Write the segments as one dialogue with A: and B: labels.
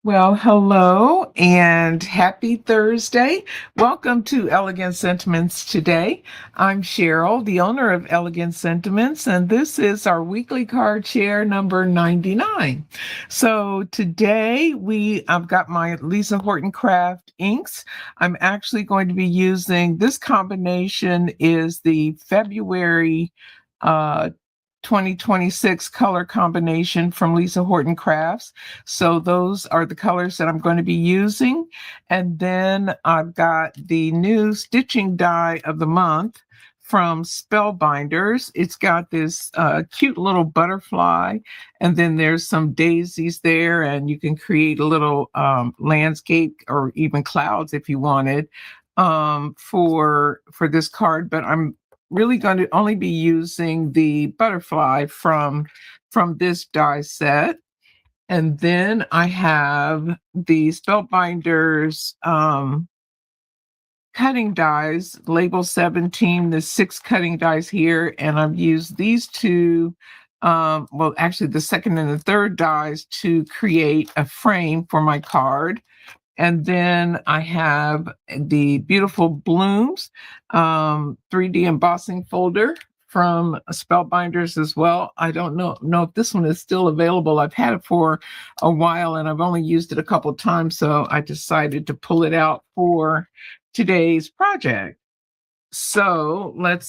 A: Well, hello and happy Thursday. Welcome to Elegant Sentiments today. I'm Sheryl, the owner of Elegant Sentiments, and this is our weekly card share number 99. So today I've got my Lisa Horton Craft inks. I'm actually going to be using this combination is the February uh 2026 color combination from Lisa Horton Crafts. So those are the colors that I'm going to be using. And then I've got the new stitching die of the month from Spellbinders. It's got this cute little butterfly, and then there's some daisies there, and you can create a little landscape or even clouds if you wanted for this card. But I'm really going to only be using the butterfly from this die set. And then I have the Spellbinders cutting dies, label 17, the 6 cutting dies here. And I've used these two, well, actually the second and the third dies to create a frame for my card. And then I have the beautiful blooms 3D embossing folder from Spellbinders as well. I don't know if this one is still available. I've had it for a while and I've only used it a couple of times, so I decided to pull it out for today's project. So let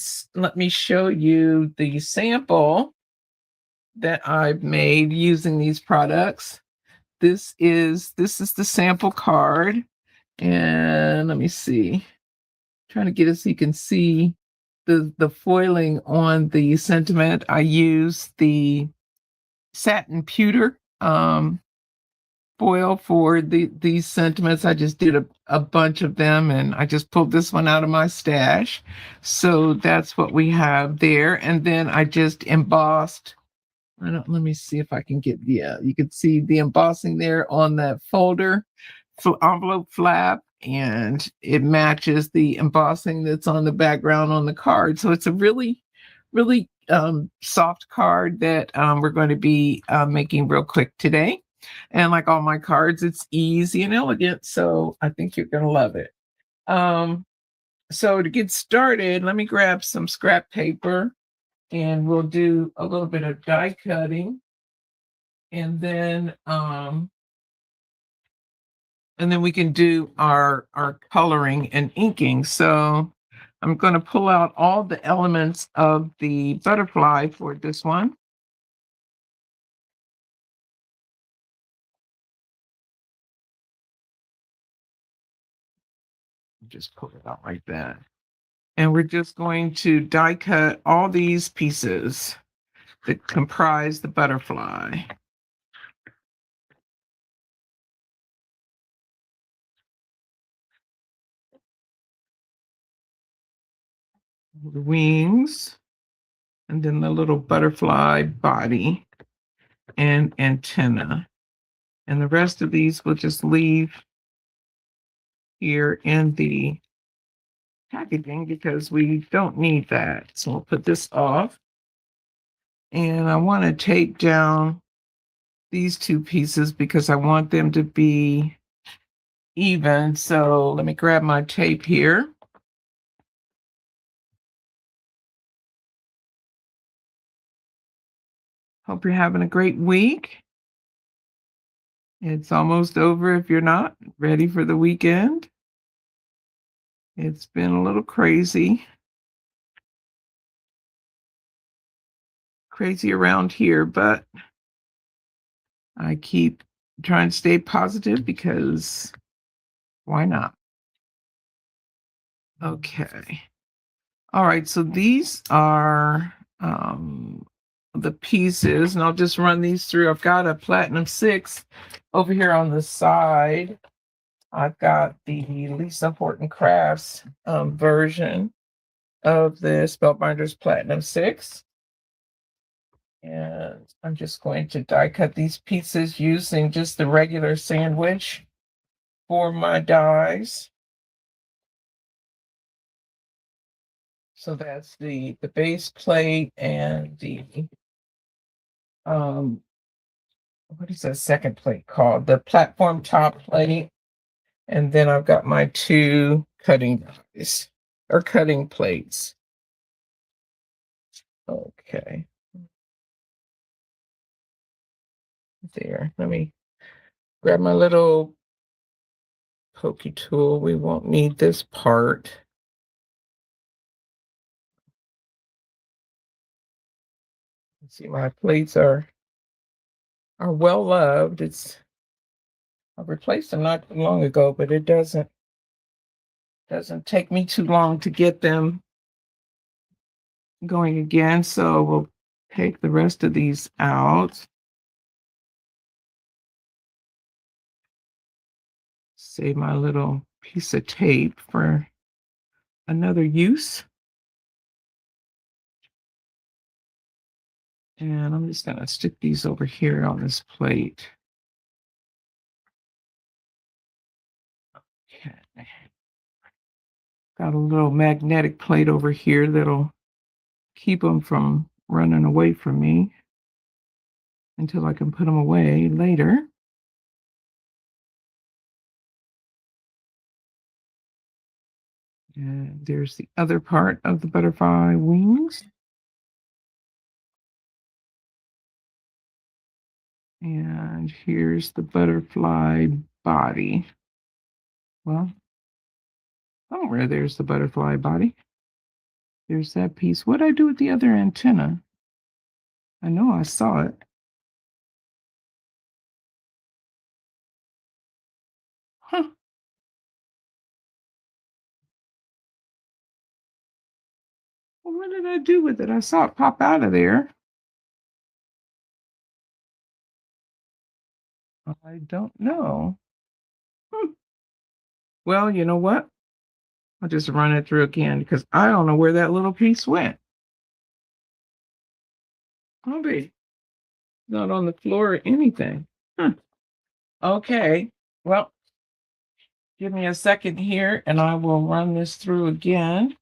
A: me show you the sample that I've made using these products. This is the sample card, and let me see, trying to get it so you can see the foiling on the sentiment. I use the satin pewter foil for these sentiments. I just did a bunch of them, and I just pulled this one out of my stash. So that's what we have there. And then I just embossed. Let me see if I can get, yeah, you can see the embossing there on that folder envelope flap, and it matches the embossing that's on the background on the card. So it's a really soft card that we're going to be making real quick today. And like all my cards, it's easy and elegant. So I think you're going to love it. So to get started, let me grab some scrap paper and we'll do a little bit of die cutting, and then we can do our coloring and inking. So I'm going to pull out all the elements of the butterfly for this one. Just pull it out like that. And we're just going to die cut all these pieces that comprise the butterfly. The wings, and then the little butterfly body and antenna. And the rest of these we'll just leave here in the packaging because we don't need that. So we'll put this off. And I want to tape down these two pieces because I want them to be even. So let me grab my tape here. Hope you're having a great week. It's almost over if you're not ready for the weekend. It's been a little crazy around here, but I keep trying to stay positive because why not? Okay. All right, so these are the pieces, and I'll just run these through. I've got a Platinum 6 over here on the side. I've got the Lisa Horton Crafts version of the Spellbinders Platinum 6. And I'm just going to die cut these pieces using just the regular sandwich for my dies. So that's the base plate and the what is that second plate called? The platform top plate. And then I've got my two cutting dies or cutting plates. Okay. There. Let me grab my little pokey tool. We won't need this part. Let's see, my plates are well loved. I replaced them not too long ago, but it doesn't take me too long to get them going again. So we'll take the rest of these out. Save my little piece of tape for another use. And I'm just going to stick these over here on this plate. Okay. Got a little magnetic plate over here that'll keep them from running away from me until I can put them away later. And there's the other part of the butterfly wings. And here's the butterfly body. Well, somewhere there's the butterfly body. There's that piece. What did I do with the other antenna? I know I saw it. Huh. Well, what did I do with it? I saw it pop out of there. I don't know. Well, you know what? I'll just run it through again because I don't know where that little piece went. I'll be not on the floor or anything. Okay. Well, give me a second here and I will run this through again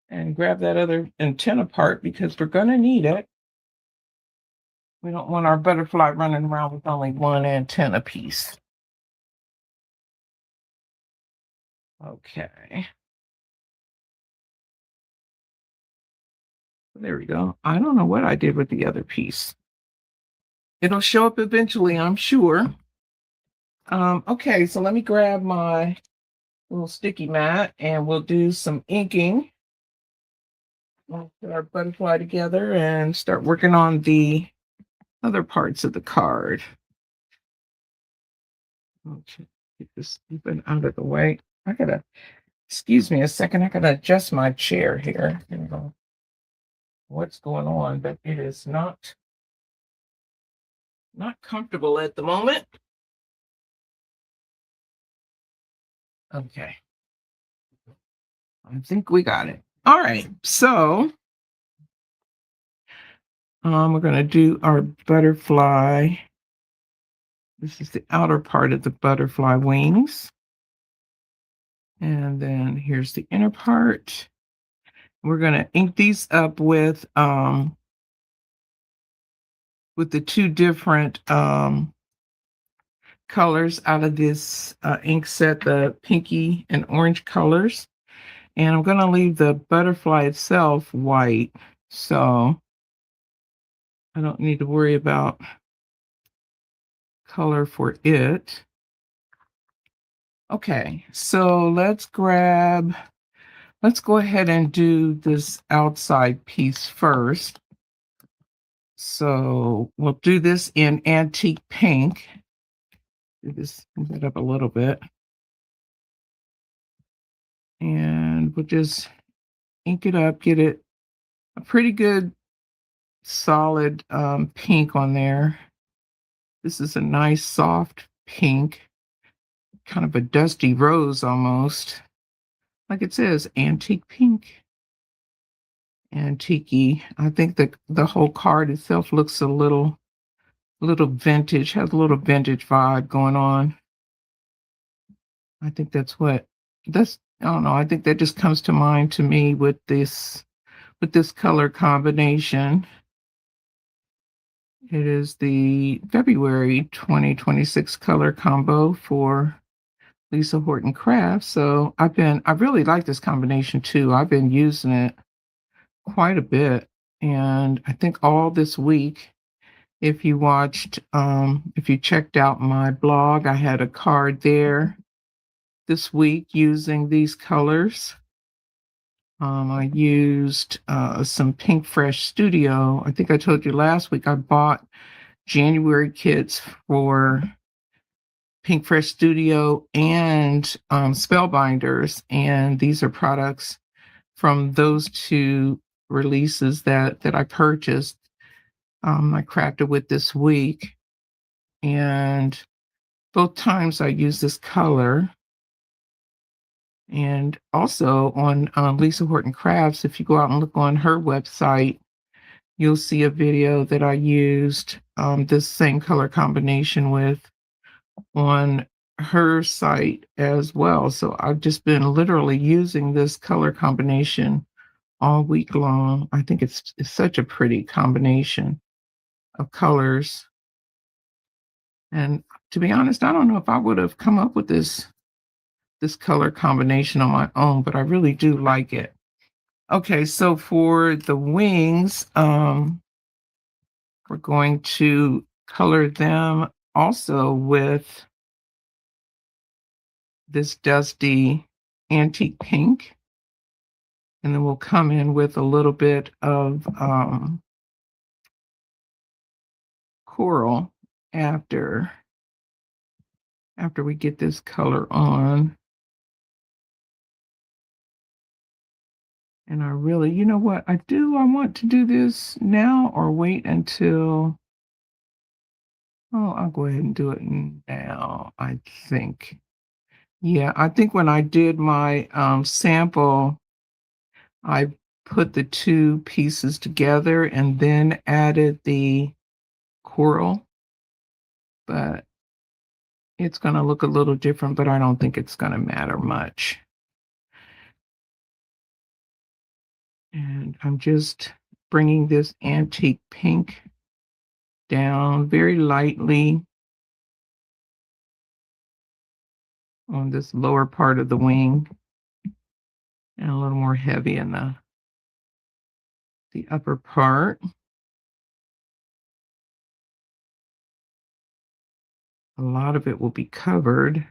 A: and grab that other antenna part because we're going to need it. We don't want our butterfly running around with only one antenna piece. Okay. There we go. I don't know what I did with the other piece. It'll show up eventually, I'm sure. Okay, so let me grab my little sticky mat and we'll do some inking. We'll put our butterfly together and start working on the other parts of the card. Okay, get this even out of the way. Excuse me a second, I gotta adjust my chair here. I don't know what's going on, but it is not comfortable at the moment. Okay. I think we got it. All right, so we're going to do our butterfly. This is the outer part of the butterfly wings. And then here's the inner part. We're going to ink these up with the two different colors out of this ink set, the pinky and orange colors. And I'm going to leave the butterfly itself white. So I don't need to worry about color for it. Okay, so let's go ahead and do this outside piece first. So we'll do this in antique pink. Move it up a little bit. And we'll just ink it up, get it a pretty good solid pink on there. This is a nice soft pink, kind of a dusty rose almost. Like it says, antique pink. Antique-y. I think the whole card itself looks a little vintage, has a little vintage vibe going on. I think I don't know, I think that just comes to mind to me with this color combination. It is the February 2026 color combo for Lisa Horton Crafts. So I really like this combination too. I've been using it quite a bit. And I think all this week, if you checked out my blog, I had a card there this week using these colors. I used some Pink Fresh Studio. I think I told you last week I bought January kits for Pink Fresh Studio and Spellbinders, and these are products from those two releases that I purchased. I crafted with this week, and both times I use this color. And also on Lisa Horton Crafts, if you go out and look on her website, you'll see a video that I used this same color combination with on her site as well. So I've just been literally using this color combination all week long. I think it's such a pretty combination of colors. And to be honest, I don't know if I would have come up with this color combination on my own, but I really do like it. Okay, so for the wings, we're going to color them also with this dusty antique pink. And then we'll come in with a little bit of coral after we get this color on. And I really, you know what, I want to do this now or wait until, oh, I'll go ahead and do it now, I think. Yeah, I think when I did my sample, I put the two pieces together and then added the coral, but it's going to look a little different, but I don't think it's going to matter much. And I'm just bringing this antique pink down very lightly on this lower part of the wing and a little more heavy in the upper part. A lot of it will be covered.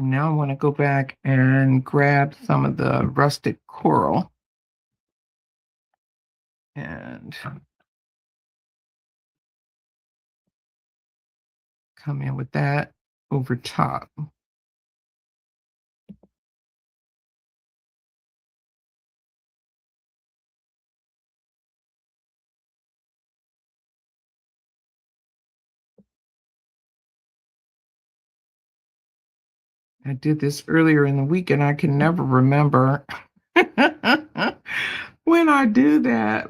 A: Now I want to go back and grab some of the rustic coral and come in with that over top. I did this earlier in the week and I can never remember when I do that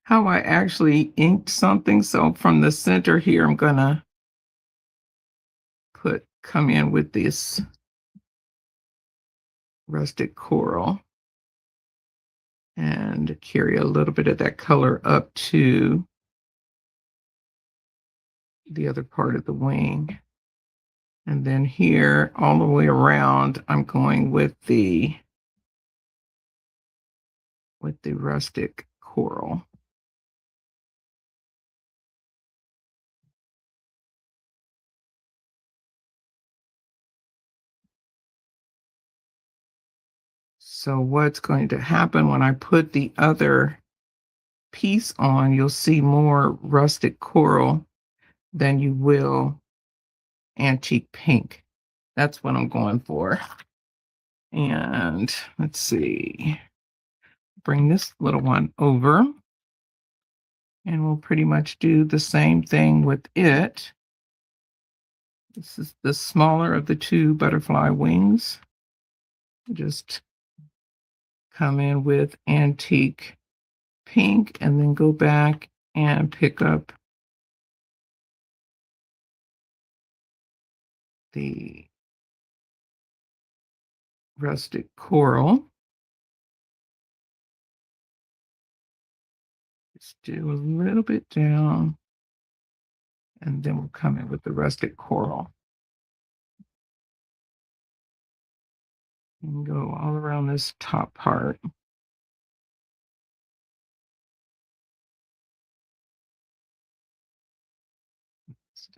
A: how I actually inked something. So from the center here, I'm gonna come in with this rustic coral and carry a little bit of that color up to the other part of the wing. And then here, all the way around, I'm going with the rustic coral. So what's going to happen when I put the other piece on, you'll see more rustic coral than you will antique pink. That's what I'm going for. And let's see, bring this little one over and we'll pretty much do the same thing with it. This is the smaller of the two butterfly wings. Just come in with antique pink and then go back and pick up the rustic coral. Just do a little bit down, and then we'll come in with the rustic coral. And go all around this top part.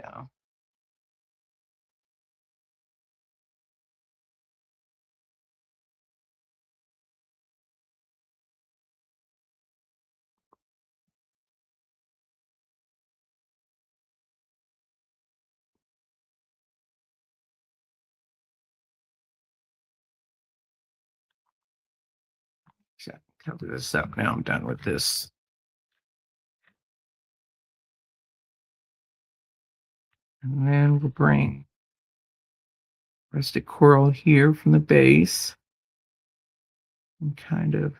A: Down. So cover this up now. I'm done with this. And then we'll bring rustic coral here from the base and kind of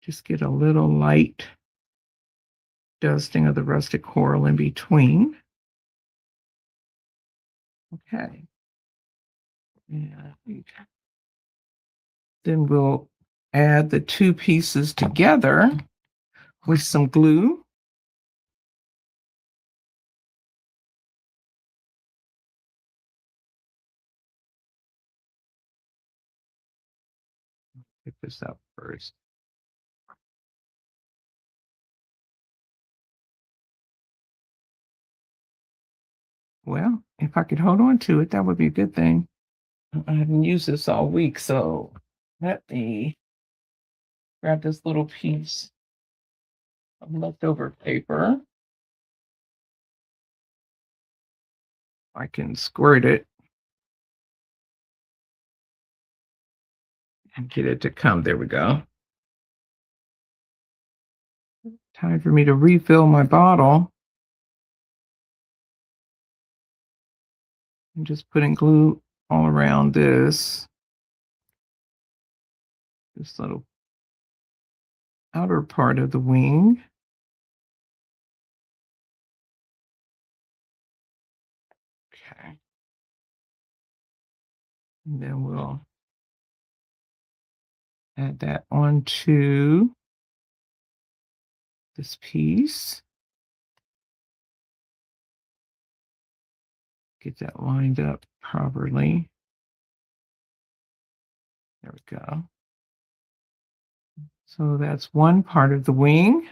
A: just get a little light dusting of the rustic coral in between. Okay. And then we'll add the two pieces together with some glue. Pick this up first. Well, if I could hold on to it, that would be a good thing. I haven't used this all week, so let me grab this little piece of leftover paper. I can squirt it and get it to come. There we go. Time for me to refill my bottle. I'm just putting glue all around this little outer part of the wing. Okay. And then we'll add that onto this piece. Get that lined up properly. There we go. So that's one part of the wing.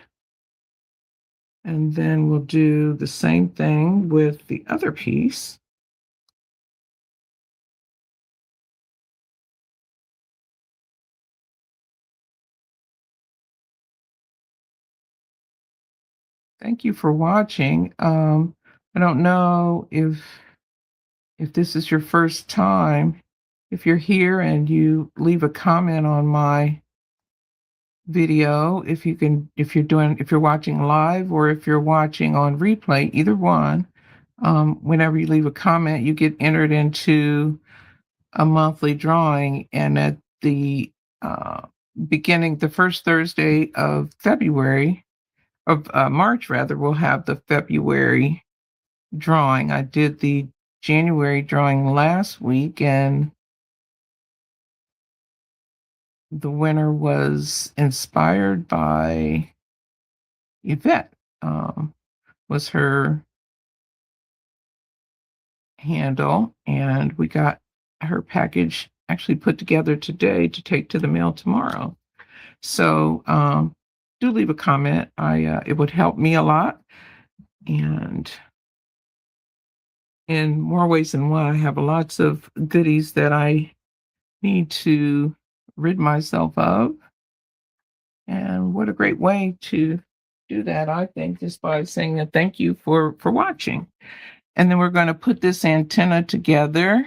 A: And then we'll do the same thing with the other piece. Thank you for watching. I don't know if this is your first time. If you're here and you leave a comment on my video, if you're watching live or if you're watching on replay, either one, whenever you leave a comment, you get entered into a monthly drawing. And at the beginning, the first Thursday of March rather, we'll have the February drawing. I did the January drawing last week, and the winner was inspired by Yvette. Was her handle, and we got her package actually put together today to take to the mail tomorrow. So do leave a comment. It would help me a lot, and in more ways than one, I have lots of goodies that I need to rid myself of. And what a great way to do that, I think, just by saying a thank you for watching. And then we're going to put this antenna together.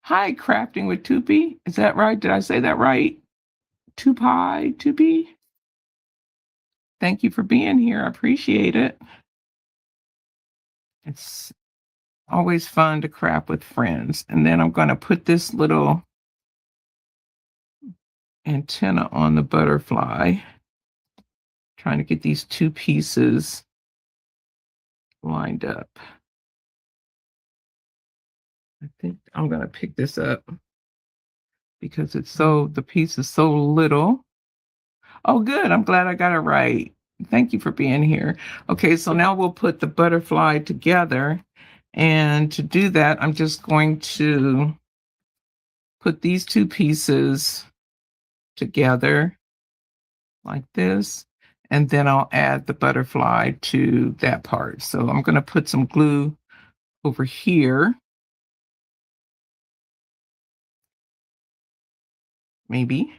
A: Hi, Crafting with Tupi. Is that right? Did I say that right? Tupi? Thank you for being here. I appreciate it. It's always fun to craft with friends. And then I'm going to put this little antenna on the butterfly. Trying to get these two pieces lined up. I think I'm going to pick this up because the piece is so little. Oh, good. I'm glad I got it right. Thank you for being here. Okay, so now we'll put the butterfly together. And to do that, I'm just going to put these two pieces together like this. And then I'll add the butterfly to that part. So I'm going to put some glue over here, maybe.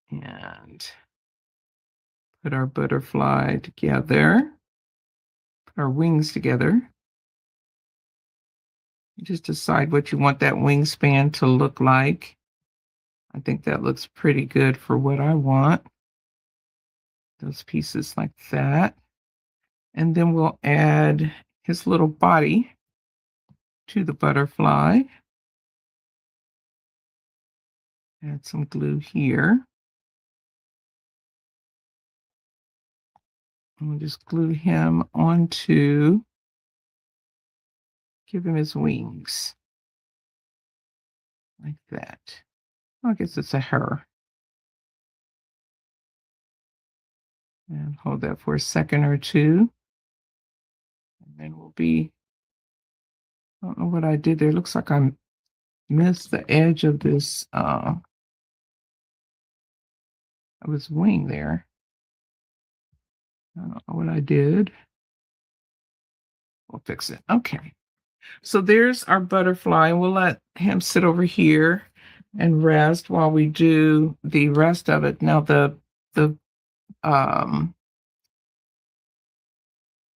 A: And put our butterfly together, put our wings together. Just decide what you want that wingspan to look like. I think that looks pretty good for what I want. Those pieces like that. And then we'll add his little body to the butterfly. Add some glue here. And we'll just glue him onto, give him his wings. Like that. I guess it's a her. And hold that for a second or two. And then we'll be, I don't know what I did there. Looks like I missed the edge of this of his wing there. I don't know what I did. We'll fix it. Okay. So there's our butterfly. We'll let him sit over here and rest while we do the rest of it. Now the um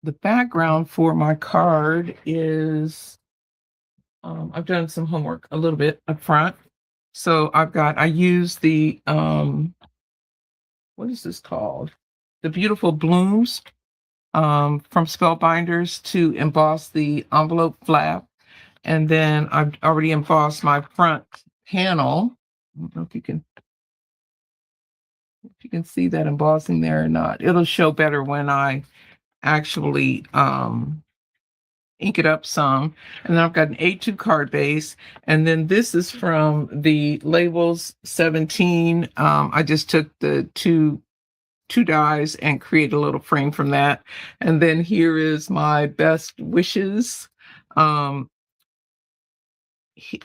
A: the background for my card is I've done some homework a little bit up front. So I use the what is this called? The Beautiful Blooms from Spellbinders to emboss the envelope flap. And then I've already embossed my front panel. I don't know if you can see that embossing there or not. It'll show better when I actually ink it up some. And then I've got an A2 card base. And then this is from the Labels 17. I just took the two dies and create a little frame from that. And then here is my best wishes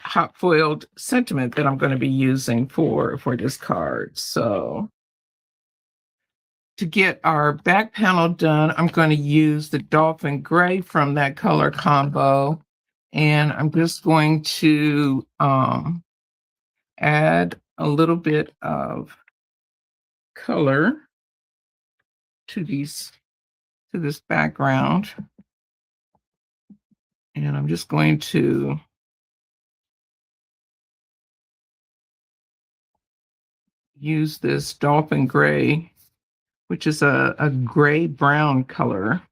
A: hot foiled sentiment that I'm going to be using for this card. So to get our back panel done, I'm going to use the Dolphin Gray from that color combo. And I'm just going to add a little bit of color to this background. And I'm just going to use this Dolphin Gray, which is a gray brown color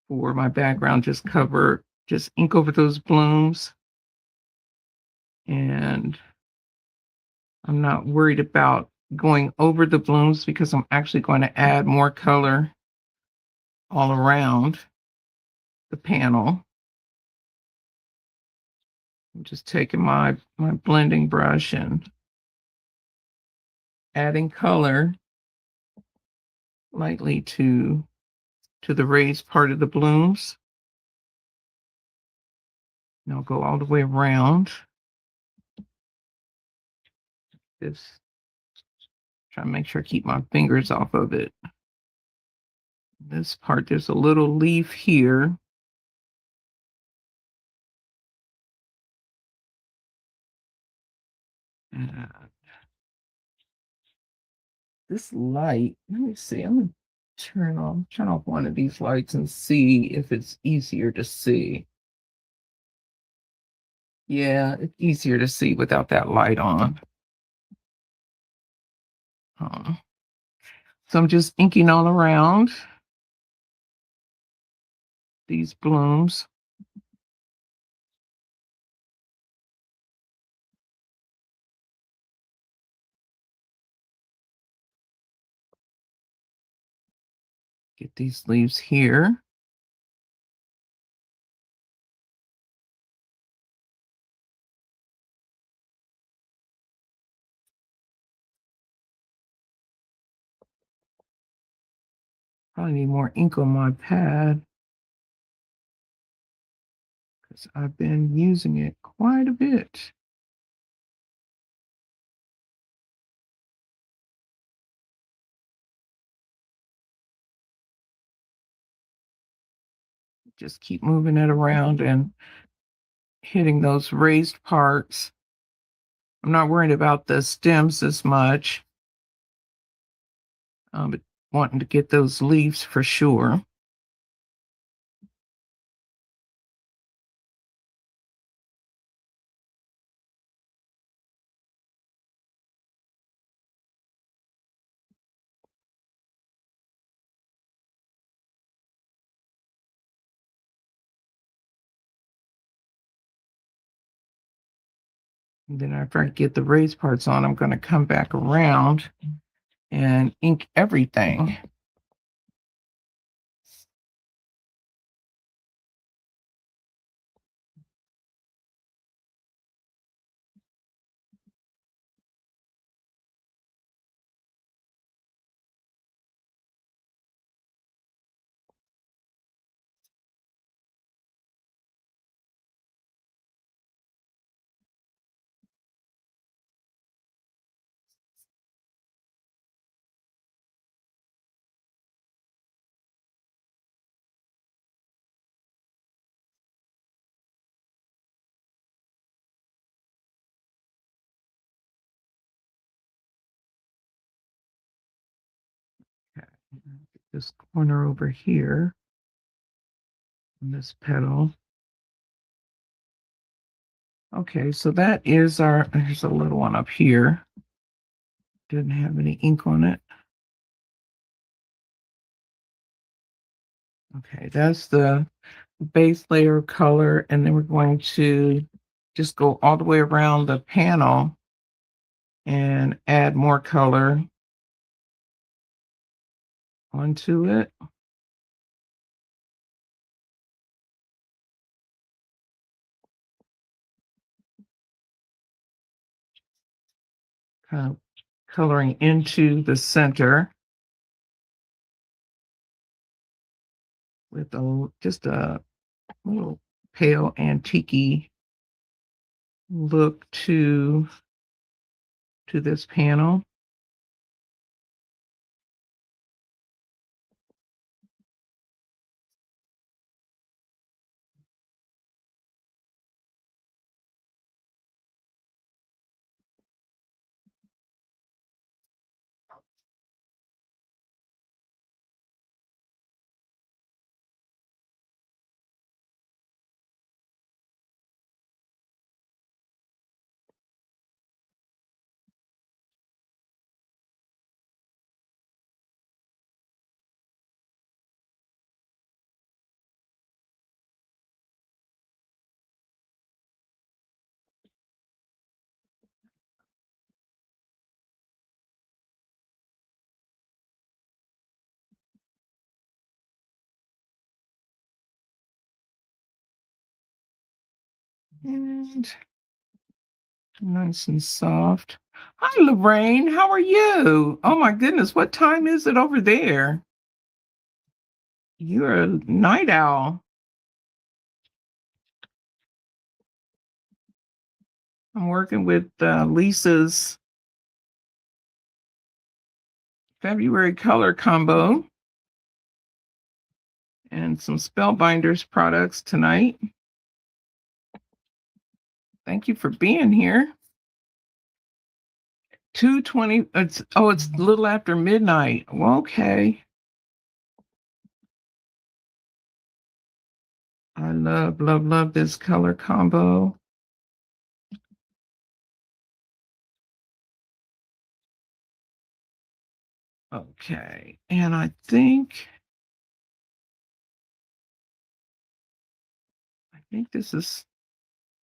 A: for my background. Just ink over those blooms. And I'm not worried about going over the blooms because I'm actually going to add more color all around the panel. I'm just taking my blending brush and adding color lightly to the raised part of the blooms. And I'll go all the way around this. Try to make sure I keep my fingers off of it. This part, there's a little leaf here. And this light, let me see, I'm gonna turn off one of these lights and see if it's easier to see. Yeah, it's easier to see without that light on. So I'm just inking all around these blooms. Get these leaves here. Probably need more ink on my pad because I've been using it quite a bit. Just keep moving it around and hitting those raised parts. I'm not worried about the stems as much, but wanting to get those leaves for sure. And then after I get the raised parts on, I'm going to come back around and ink everything. Okay. Get this corner over here on this petal. Okay, so that is our, there's a little one up here. Didn't have any ink on it. Okay, that's the base layer of color, and then we're going to just go all the way around the panel and add more color onto it. Kind of coloring into the center with just a little pale antique look to this panel. And nice and soft. Hi, Lorraine. How are you? Oh my goodness, what time is it over there? You're a night owl. I'm working with Lisa's February color combo and some Spellbinders products tonight. Thank you for being here. 2:20. It's a little after midnight. Well, okay. I love, love, love this color combo. Okay, and I think this is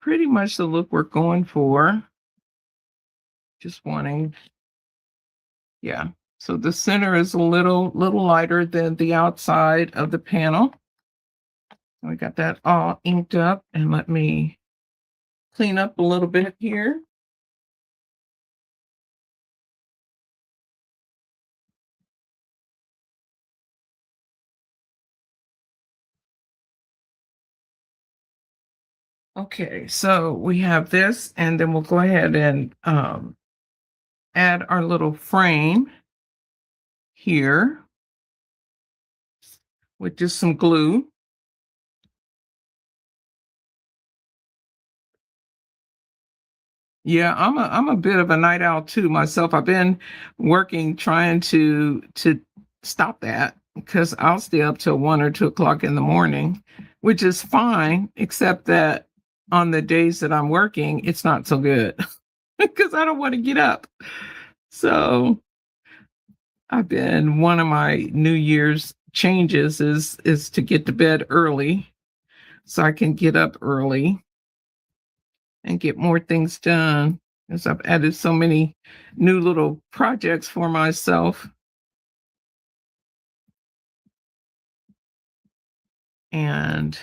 A: pretty much the look we're going for. Just wanting, yeah. So the center is a little lighter than the outside of the panel. We got that all inked up, and let me clean up a little bit here. Okay, so we have this, and then we'll go ahead and add our little frame here with just some glue. Yeah, I'm a bit of a night owl too myself. I've been working trying to stop that because I'll stay up till 1 or 2 o'clock in the morning, which is fine, except that on the days that I'm working, it's not so good because I don't want to get up. So I've been one of my New Year's changes is to get to bed early so I can get up early and get more things done, as I've added so many new little projects for myself. And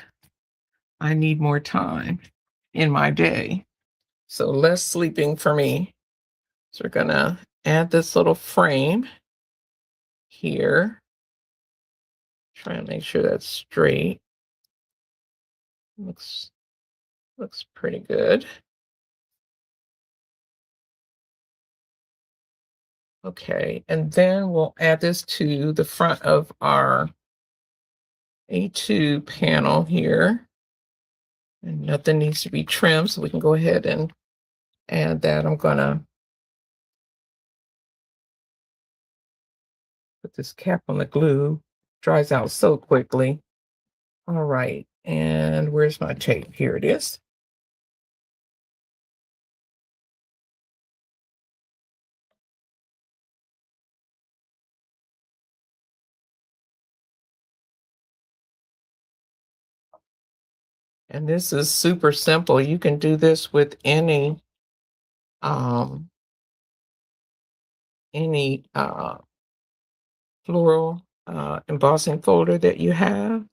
A: I need more time in my day. So less sleeping for me. So we're gonna add this little frame here. Try and make sure that's straight. Looks pretty good. Okay, and then we'll add this to the front of our A2 panel here. And nothing needs to be trimmed, so we can go ahead and add that. I'm gonna put this cap on the glue. Dries out so quickly. All right, and where's my tape? Here it is. And this is super simple. You can do this with any um floral embossing folder that you have.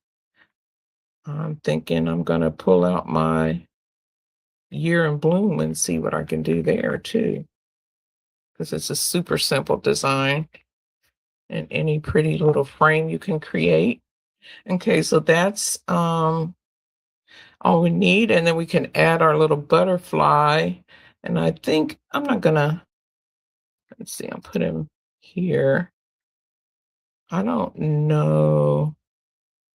A: I'm thinking I'm gonna pull out my Year in Bloom and see what I can do there too, because it's a super simple design and any pretty little frame you can create. Okay, so that's all we need, and then we can add our little butterfly. And I think I'm not gonna, let's see, I'll put him here. I don't know.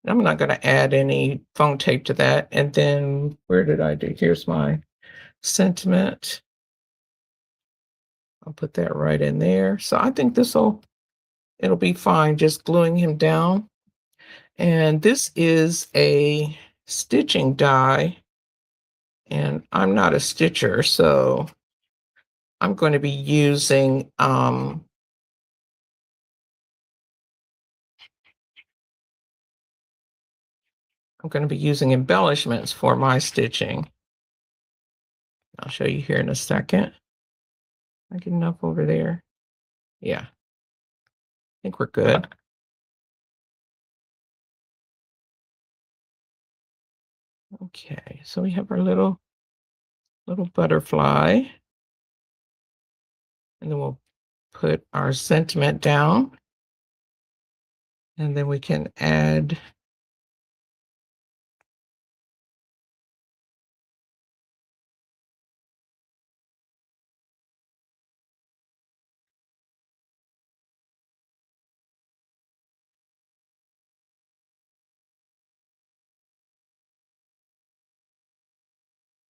A: I'm not gonna add any foam tape to that. And then where did I do? Here's my sentiment. I'll put that right in there. So I think it'll be fine just gluing him down. And this is a stitching die, and I'm not a stitcher, so I'm going to be using I'm going to be using embellishments for my stitching. I'll show you here in a second. I get enough over there. Yeah, I think we're good. Okay, so we have our little butterfly, and then we'll put our sentiment down, and then we can add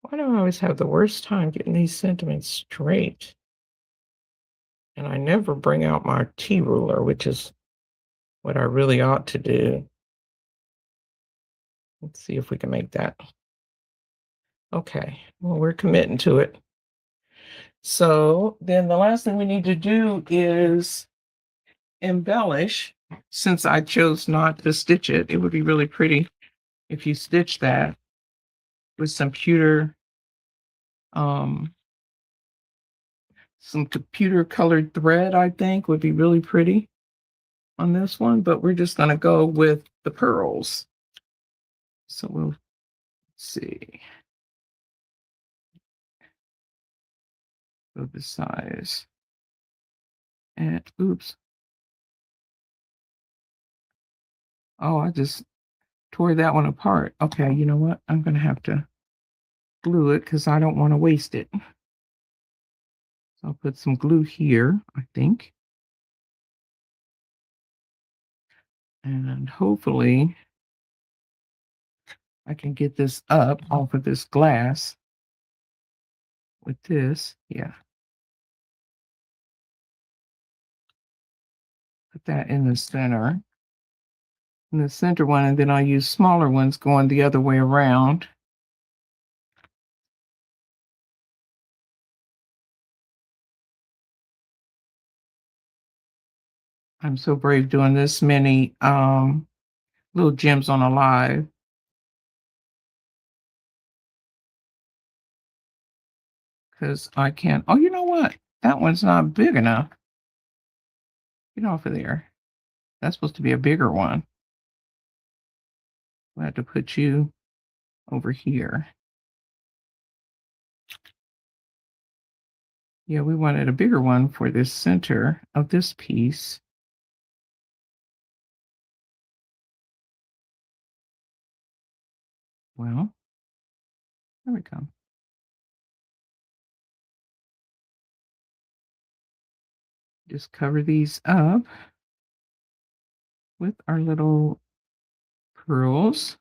A: why do I always have the worst time getting these sentiments straight? And I never bring out my T ruler, which is what I really ought to do. Let's see if we can make that. Okay, well, we're committing to it. So then the last thing we need to do is embellish. Since I chose not to stitch it, it would be really pretty if you stitch that with some pewter Some computer colored thread, I think, would be really pretty on this one, but we're just going to go with the pearls. So we'll see. Go the size. And oops. Oh, I just tore that one apart. Okay, you know what? I'm going to have to glue it because I don't want to waste it. So I'll put some glue here, I think. And hopefully I can get this up off of this glass with this. Yeah. Put that in the center. In the center one, and then I'll use smaller ones going the other way around. I'm so brave doing this many little gems on a live. Because I can't. Oh, you know what? That one's not big enough. Get off of there. That's supposed to be a bigger one. I have to put you over here. Yeah, we wanted a bigger one for this center of this piece. Well, there we go. Just cover these up with our little pearls.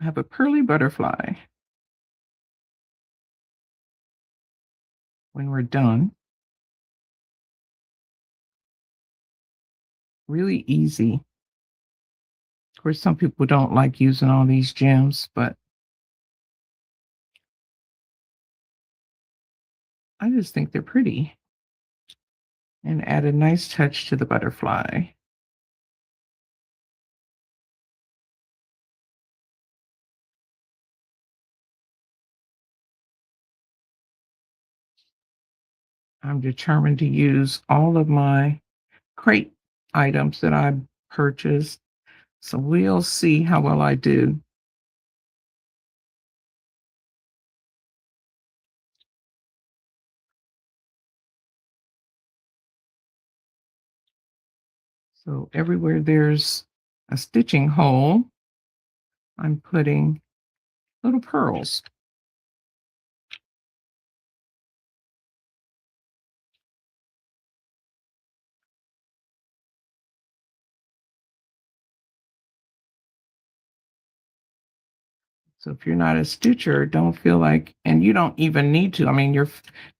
A: I have a pearly butterfly. When we're done, really easy. Of course, some people don't like using all these gems, but I just think they're pretty and add a nice touch to the butterfly. I'm determined to use all of my crate items that I purchased. So we'll see how well I do. So everywhere there's a stitching hole, I'm putting little pearls. So if you're not a stitcher, don't feel like, and you don't even need to. I mean, you're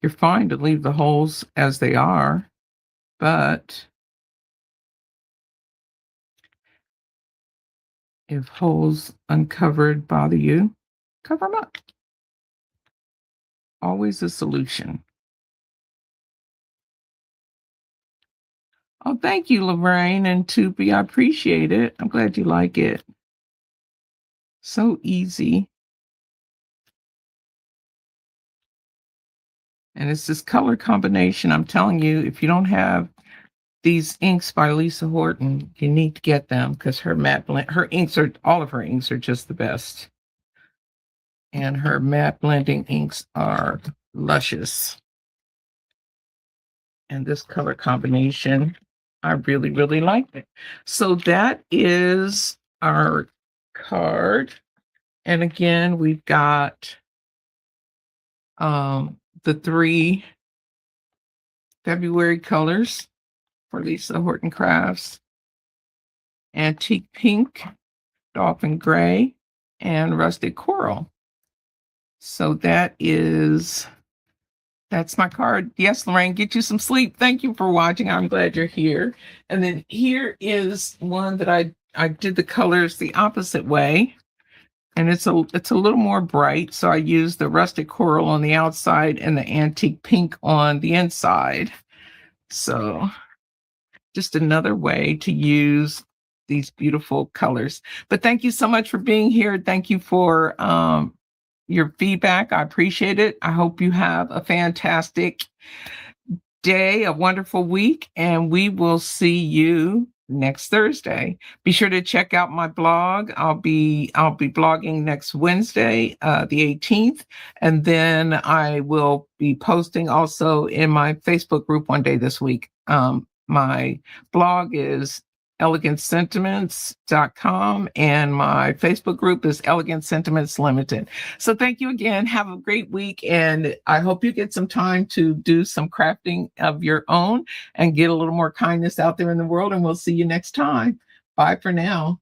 A: fine to leave the holes as they are, but if holes uncovered bother you, cover them up. Always a solution. Oh, thank you, Lorraine and Tupi. I appreciate it. I'm glad you like it. So easy. And it's this color combination. I'm telling you, if you don't have these inks by Lisa Horton, you need to get them because her matte blend, her inks are, all of her inks are just the best. And her matte blending inks are luscious. And this color combination, I really, really like it. So that is our card. And again, we've got the 3 February colors for Lisa Horton Crafts: Antique Pink, Dolphin Gray, and Rustic Coral. So that's my card. Yes, Lorraine, get you some sleep. Thank you for watching. I'm glad you're here. And then here is one that I did the colors the opposite way. And it's a little more bright. So I used the Rustic Coral on the outside and the Antique Pink on the inside. So just another way to use these beautiful colors. But thank you so much for being here. Thank you for your feedback. I appreciate it. I hope you have a fantastic day, a wonderful week, and we will see you next Thursday. Be sure to check out my blog. I'll be blogging next Wednesday, the 18th, and then I will be posting also in my Facebook group one day this week. My blog is elegantsentiments.com and my Facebook group is Elegant Sentiments Limited. So thank you again. Have a great week. And I hope you get some time to do some crafting of your own and get a little more kindness out there in the world. And we'll see you next time. Bye for now.